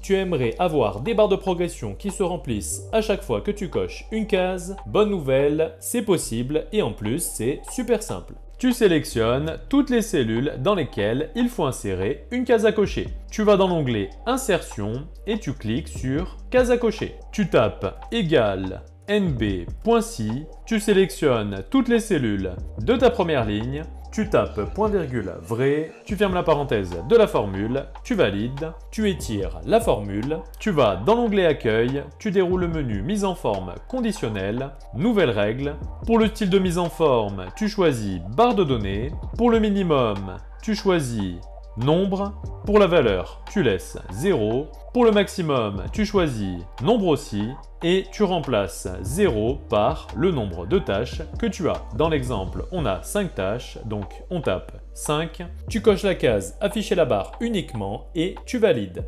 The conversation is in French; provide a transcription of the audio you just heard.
tu aimerais avoir des barres de progression qui se remplissent à chaque fois que tu coches une case, bonne nouvelle, c'est possible et en plus c'est super simple. Tu sélectionnes toutes les cellules dans lesquelles il faut insérer une case à cocher. Tu vas dans l'onglet Insertion et tu cliques sur Case à cocher. Tu tapes égal nb.si, tu sélectionnes toutes les cellules de ta première ligne, tu tapes point virgule vrai, tu fermes la parenthèse de la formule, tu valides, tu étires la formule, tu vas dans l'onglet Accueil, tu déroules le menu Mise en forme conditionnelle, Nouvelles règles. Pour le style de mise en forme, tu choisis barre de données. Pour le minimum, tu choisis nombre. Pour la valeur, tu laisses 0. Pour le maximum, tu choisis nombre aussi et tu remplaces 0 par le nombre de tâches que tu as. Dans l'exemple, on a 5 tâches, donc on tape 5. Tu coches la case Afficher la barre uniquement et tu valides.